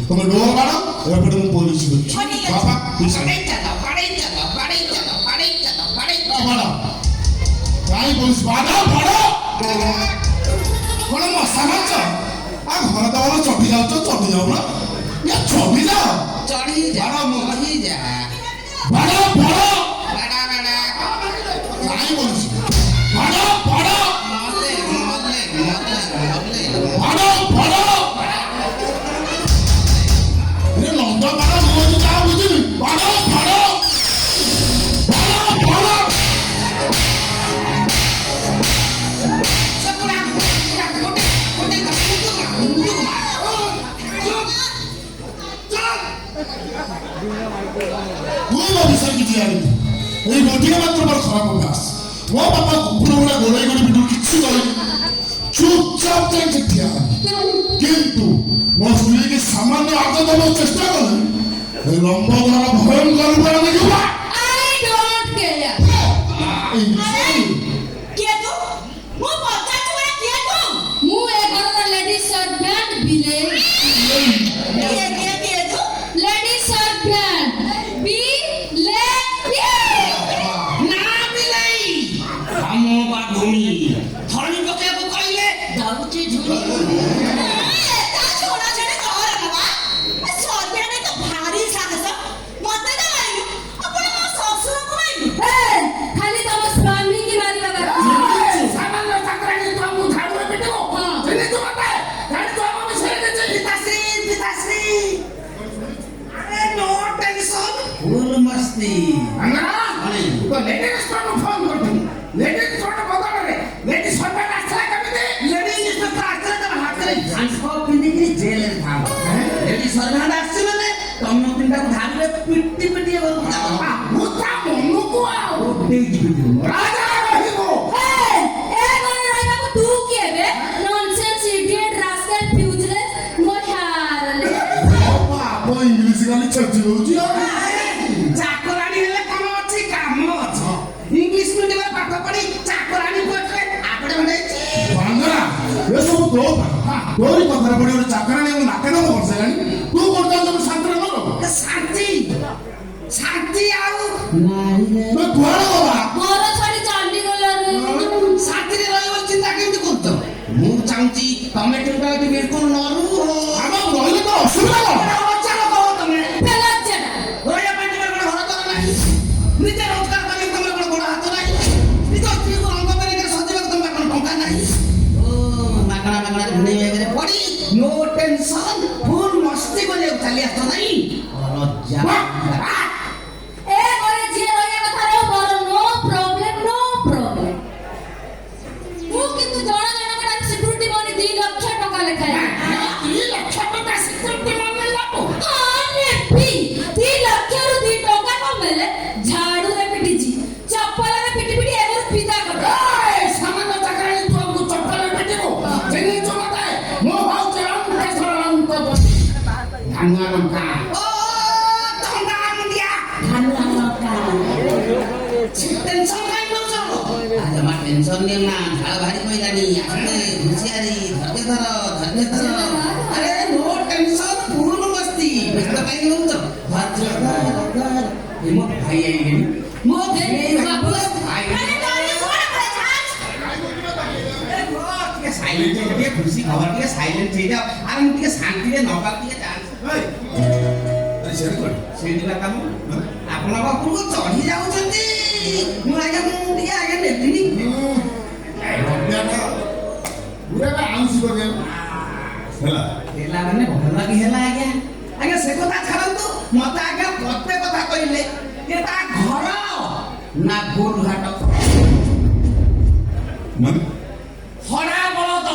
ତମେ ଡୋର ମାର ଏପଟେ ମୁଁ ପୋଲିସ ଧରୁଛି ବାବା କାହିଁ ପୋଲିସ ବାଡ ବାଡ କଣ ମଶା ମାରୁଛ ଆଉ ଘର ତ ଚଢି ଯାଉଛ ଚଢି ଯାଉନ ଚଢି ଯାଅ ବାଡ ବାଡ କାହିଁ ପୋଲିସ ବାଡ ବାଡ ବାଡ ବାଡ ଲଣ୍ଡ ବାଡ ମୁଁ ଯାହା ବୁଝିବି ବାଡ ବାଡ କିଛି ଜାଣିନି ଏଇ ଗୋଟିଏ ମାତ୍ର ମୋର ଖରାପ ଅଭ୍ୟାସ ମୋ ବାପା କୁକୁର ଗୁଡା ଗୋଳେଇ ଗୋଳି ଭିତରୁ କିଛି କହିନି ଚୁପଚାପ ଯାଇ ଠିଆ କିନ୍ତୁ ମୋ ସ୍ତ୍ରୀକି ସାମାନ୍ୟ ଆଗ ଦେବାକୁ ଚେଷ୍ଟା କଲେ ଲମ୍ବ ଧର ଭୟଙ୍କର ରୂପ ଦେଖିବ ଚାକରାଣୀ ହେଲେ କଣ ଅଛି କାମ ଅଛ ଇଂଲିଶ ମିଡିୟମ ପାଠ ପଢି ଚାକରାଣୀ କୋର୍ଟରେ ଆପଡେ ବନେଇଛି ଏସବୁ ତୋରି କଥାରେ ପଡି ଗୋଟେ ଚାକରାଣୀ ଆମ ନାକେ ନବ ବସିଲାଣି ତୁ କୋର୍ଟ ଯାଉଛୁ ଶାନ୍ତିରେ ନବ ଶାନ୍ତି ଶାନ୍ତି ଆଉ କୁଆଡେ ଗଲା ଘର ଛାଡି ଚାଲି ଗଲାରେ ଶାନ୍ତିରେ ରହିବ ଚିନ୍ତା କେମିତି କରୁଛ ମୁଁ ଚାହୁଁଛି ତମେ କିନ୍ତୁ ଏଠି ବିଲକୁଲ ନ ରୁହ ଆମ ରହିଲେ ତ ଅସୁବିଧା କଣ ନିଜେ ରୋଜଗାର କରିବାକୁ ତମର କଣ ଗୋଡ ହାତ ନାହିଁ ନିଜ ସ୍ତ୍ରୀକୁ ରଙ୍ଗ ବେରଙ୍ଗରେ ସଜେଇବାକୁ ତମର କଣ ଟଙ୍କା ନାହିଁ ଓ ମାଗଣା ମାଗଣା ଘୁଣେଇ ବେଗରେ ପଡି ନୋ ଟେନସନ ଫୁଲ ମସ୍ତି କରିବାକୁ ଚାଲି ଆସ ନାହିଁ ଲଜ୍ଜା ଏ ଘରେ ଯିଏ ରହିବା କଥା ରହ ମୋର ନୋ ପ୍ରୋବ୍ଲେମ ମୁଁ କିନ୍ତୁ ଜଣ ଜଣଙ୍କର ସିକ୍ୟୁରିଟି ମନି 2 ଲକ୍ଷ ଟଙ୍କା ଲେଖାଏ 2 ଲକ୍ଷ ଟଙ୍କା ସିକ୍ୟୁରିଟି ମନି ଲାଭ 2 ଲକ୍ଷରୁ 2 ଟଙ୍କା କମେଲେ ଝାଡୁରେ ପିଟିଛି ଚପଲରେ ପିଟି ପିଟି ଏଗର ପିତା କର ସାମାନ୍ୟ ଚାକରାଣୀ ତୁ ଆମକୁ ଚପଲରେ ପିଟିବୁ ଯେନି ଚମତାଏ ମୋ ଭାଉ ଚରମ ସରଣ ଧାନୁଆ ଲଙ୍କା ଓ ଟଙ୍କା ମୁଣ୍ଡିଆ ଧାନୁଆ ଲଙ୍କା ଟେନସନ କାଇଁ ନଉଛ ଜମା ଟେନସନ ନିଅ ନା ଝାଳ ଭାରି ପଇଲାନି ଆସ୍ତେ ହୁସିଆରି ଧୈର୍ଯ୍ୟ ଧର ଆରେ ନୋ ଟେନସନ ଫୁଲ ମସ୍ତି ବ୍ୟସ୍ତ କାଇଁ ନଉଛ ଧୈର୍ଯ୍ୟ ଧର ମୋ ଭାଇ ଆଇଲେଣି ମୋ ଭାଇ ବାବୁ ସାଇଲେଣ୍ଟ ଟିକେ ଖୁସି ଖବର ଟିକେ ସାଇଲେଣ୍ଟ ହେଇଯାଅ ଆରେ ମୁଁ ଟିକେ ଶାନ୍ତିରେ ନବାକୁ ଟିକେ ଚାନ୍ସ ସେଇଠି କାମ ଆପଣଙ୍କ ଉପରକୁ ଚଢି ଯାଉଛନ୍ତି ମୁଁ ଆଜ୍ଞା ଟିକେ ଆଜ୍ଞା ନେବିନି ହେଲା ମାନେ ଭଲ କି ହେଲା ଆଜ୍ଞା ଆଜ୍ଞା ସେ କଥା ଛାଡ଼ନ୍ତୁ ମତେ ଆଜ୍ଞା ପ୍ରତ୍ୟେକ କଥା କହିଲେ ଯେ ତା ଘର ନା ଭୁଲ ଘାଟ ହରା ବଳଦ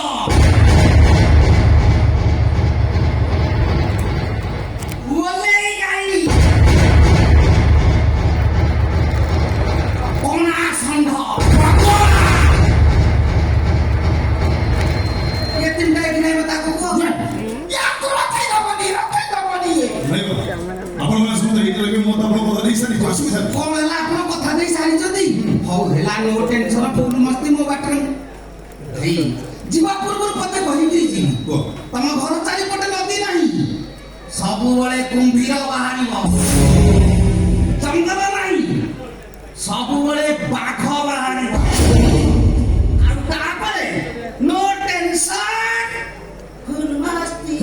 ଓଲେଇ ଗାଈ କଣା ଷଣ୍ଢ ଏ ତିନିଟା ଏଠି ନାହିଁ ତାକୁ କୁହ ୟାକୁ ରଖେଇଦବନି ଆପଣମାନେ ସମସ୍ତେ ଏଇଠି ରହିବେ ମୁଁ ତ ଆପଣଙ୍କ କଥା ଦେଇ ସାରିଛି ଅସୁବିଧା କଣ ହେଲା ଆପଣ କଥା ଦେଇ ସାରିଛନ୍ତି ହଉ ହେଲା ନୋ ଟେନସନ ଫୁଲ ମସ୍ତି ମୋ ବାଟରେ ଭାଇ ଯିବା ପୂର୍ବରୁ ମତେ କହିଦେଇଛି ତମ ଘର ଚାରିପଟେ ନଦୀ ନାହିଁ 100 ସବୁବେଳେ କୁମ୍ଭୀର ବାହାରିବ ଚନ୍ଦନ ନାହିଁ ସବୁବେଳେ ବାଘ ବାହାରିବ ଆଉ ତାପରେ ନୋ ଟେନସନ୍ ଫୁଲ୍ ମସ୍ତି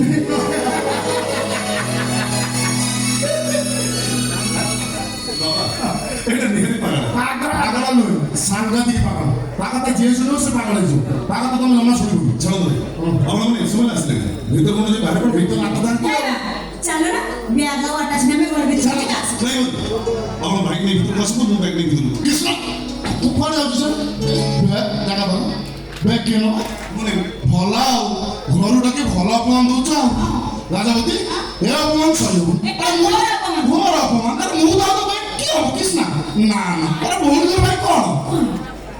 এটা নিহাতি পাগল পাগল নয় সাংঘাতিক পাগল পাগলটা যে শুনো সে পাগল হয়েছে পাগল তো তুমি জমা শুনিবনি চলো আমরা মানে সময় আসলে ভিতর মনে যে বাইরে ভিতর নাটক দান কি চলো না ব্যাগ আর আটাশ নামে করবে চলে গেছে নাই আমার বাইক নেই ভিতর বসবো তুমি বাইক নেই ভিতর কৃষ্ণ তুই কোয়াড়ে যাচ্ছিস ব্যাগ জায়গা দাও ব্যাগ কেন মনে ভলাও ঘরটাকে ভলা অপমান দৌছ রাজাবতী এ অপমান সহিব ঘোর অপমান আরে মু দাও তো ভাই কি হব কৃষ্ণ না না আরে ভৌণীদের ভাই কଣ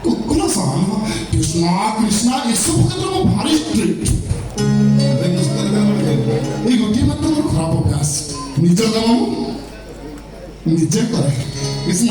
কুকুন সমান কৃষ্ণ কৃষ্ণ এসব ক্ষেত্রে ମୁଁ ଭାରି ଷ୍ଟ୍ରିକ୍ଟ এই ଗୋଟିଏ ମାତ୍ର ମୋର ଖରାପ ଅଭ୍ୟାସ ନିଜ କାମ ମୁଁ ନିଜେ କରେ କୃଷ୍ଣ